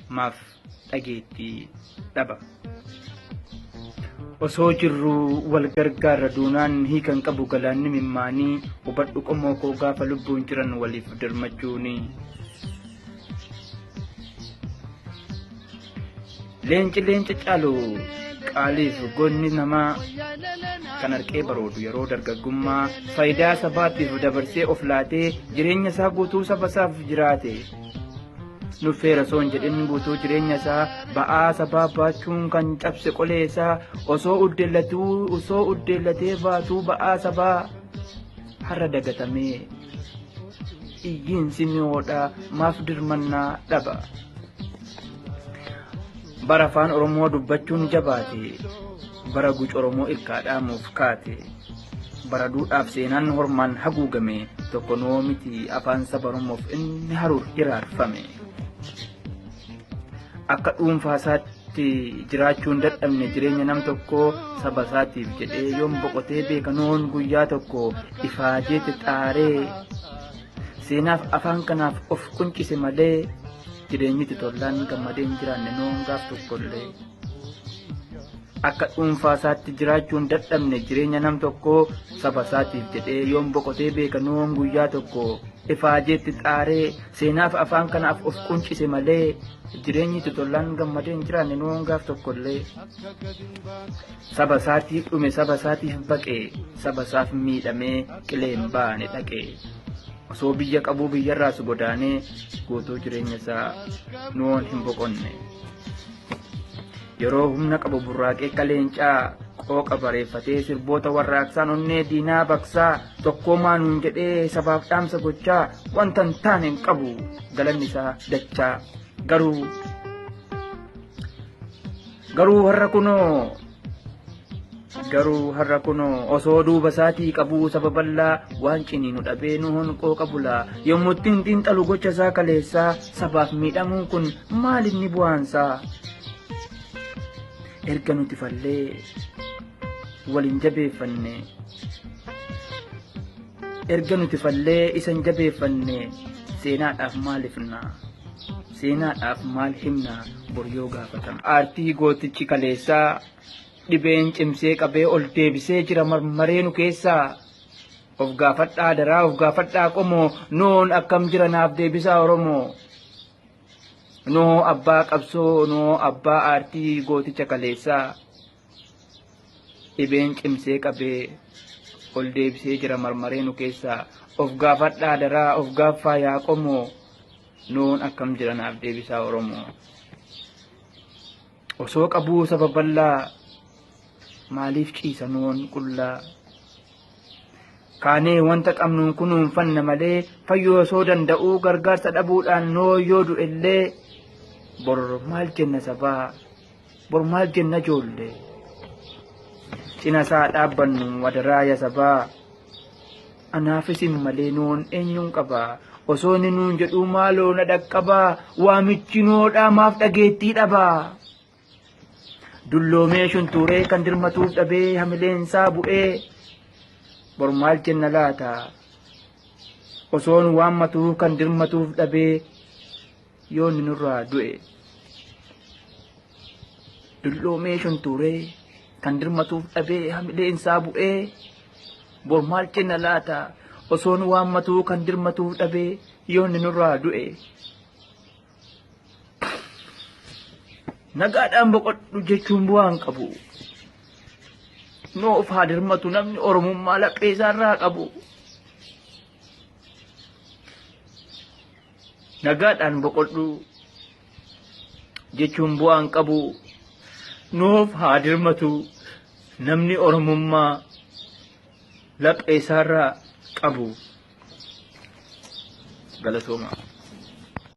maaf dhageettii dhaba. Osoo jirru wal gargaarra duunaan hiikan qabu galaanni mimmaanii hubadhu qomoo koo gaafa lubbuun jiran waliif dirmachuuni. Leenci caalu qaaliif goonni namaa kan arqee baroodu yeroo dargaggummaa faayidaa sabaatiif dabarsee of laatee jireenya isaa guutuu saba isaaf jiraate. Nuffeera soon jedhin guutuu jireenya isaa ba'aa sabaa baachuun kan cabse qolee isaa osoo uddeellatee baatuu ba'aa sabaa har'a dagatamee iyyiinsi mi'oodha maaf dirmannaa dhaba. Bara afaan Oromoo dubbachuun jabaate bara guc Oromoo ilkaadhaamuuf kaate bara duudhaaf seenaan hormaan haguugame tokko noo miti afaan saba Oromoof inni haruur hiraarfame. Akka dhuunfaa isaatti jiraachuun dadhabne jireenya nam tokko saba isaatiif jedhee yoom boqotee beekanoon guyyaa tokko ifaajee xixaaree seenaaf afaan kanaaf of quncise malee jireenyi tollaan gammadee hin jiraanne noon gaaf tokkollee. Akka dhuunfaa isaatti jiraachuun dadhabne jireenya nam tokko saba isaatiif jedhee yoom boqotee beekanoon guyyaa tokko ifaajee xixaaree seenaaf afaan kanaaf of quncise malee jireenyi tollaan gammadee hin jiraanne noon gaaf tokkollee. Saba isaatiif dhume saba isaatiif baqee saba isaaf miidhamee qileen baane dhaqee. Osoo biyya qabuu biyyarraas godaanee guutuu jireenya isaa noon hin boqonne. Yeroo humna qabu burraaqee kaleencaa qooqa bareeffatee sirboota warraaqsaan onnee diinaa baqsaa tokkoomaa nuun jedhee sabaaf dhaamsa gochaa wanta hin taane hin qabu galanni isaa dachaa. Garuu har'a kunoo osoo duuba isaatii qabuu saba bal'aa waan ciniinu dhabee nuun qooqa bulaa yommuu ittiin xiinxalu gocha isaa kaleessaa sabaaf miidhamuun kun maal inni bu'aansaa. Erga nuti fallee waliin jabeeffanne erga nuti fallee isan jabeeffanne seenaadhaaf maal ifna seenaadhaaf maal himna boryoo gaafatama. Aartii gootichi kaleessaa dhibeen cimsee qabee ol deebisee jira marmareenu keessaa of gaafadhaa daraa of gaafadhaa qomoo noon akkam jira naaf deebisaa Oromoo. Noo abbaa qabsoo noo abbaa aartii gooticha kaleessaa dhibeen cimsee qabee ol deebisee jira marmareenu keessaa of gaafadhaa daraa of gaaffaa yaa qomoo noon akkam jira naaf deebisaa Oromoo. Osoo qabuu saba bal'aa maaliif ciisa noon qullaa kaanee wanta qabnuun kunuunfanna malee fayyoo osoo danda'uu gargaarsa dhabuudhaan noo yoo du'ellee bor maal jenna sabaa bor maal jenna ijoollee cina isaa dhaabbannu wadaraaya sabaa anaaf isin malee noon eenyuun qabaa osoo inni nuun jedhuu maaloo na dhaqqabaa waamichi noodhaa maaf dhageettii dhabaa. Dulloomee shuntuuree kan dirmatuuf dhabee hamileensaa bu'ee bor maal jenna laata osoon waammatuu kan dirmatuuf dhabee yoonni nurraa du'e. Dulloomee shuntuuree kan dirmatuuf dhabee hamileensaa bu'ee bor maal jenna laata osoon waammatuu kan dirmatuuf dhabee yoonni nurraa du'e. Nagaadhaan boqodhu jechuun bu'aan qabu. Noo of haa dirmatu namni Oromummaa laphee isaarraa qabu. Nagaadhaan boqodhu jechuun bu'aan qabu. Noo of haa dirmatu namni Oromummaa laphee isaarraa qabu. Galatooma.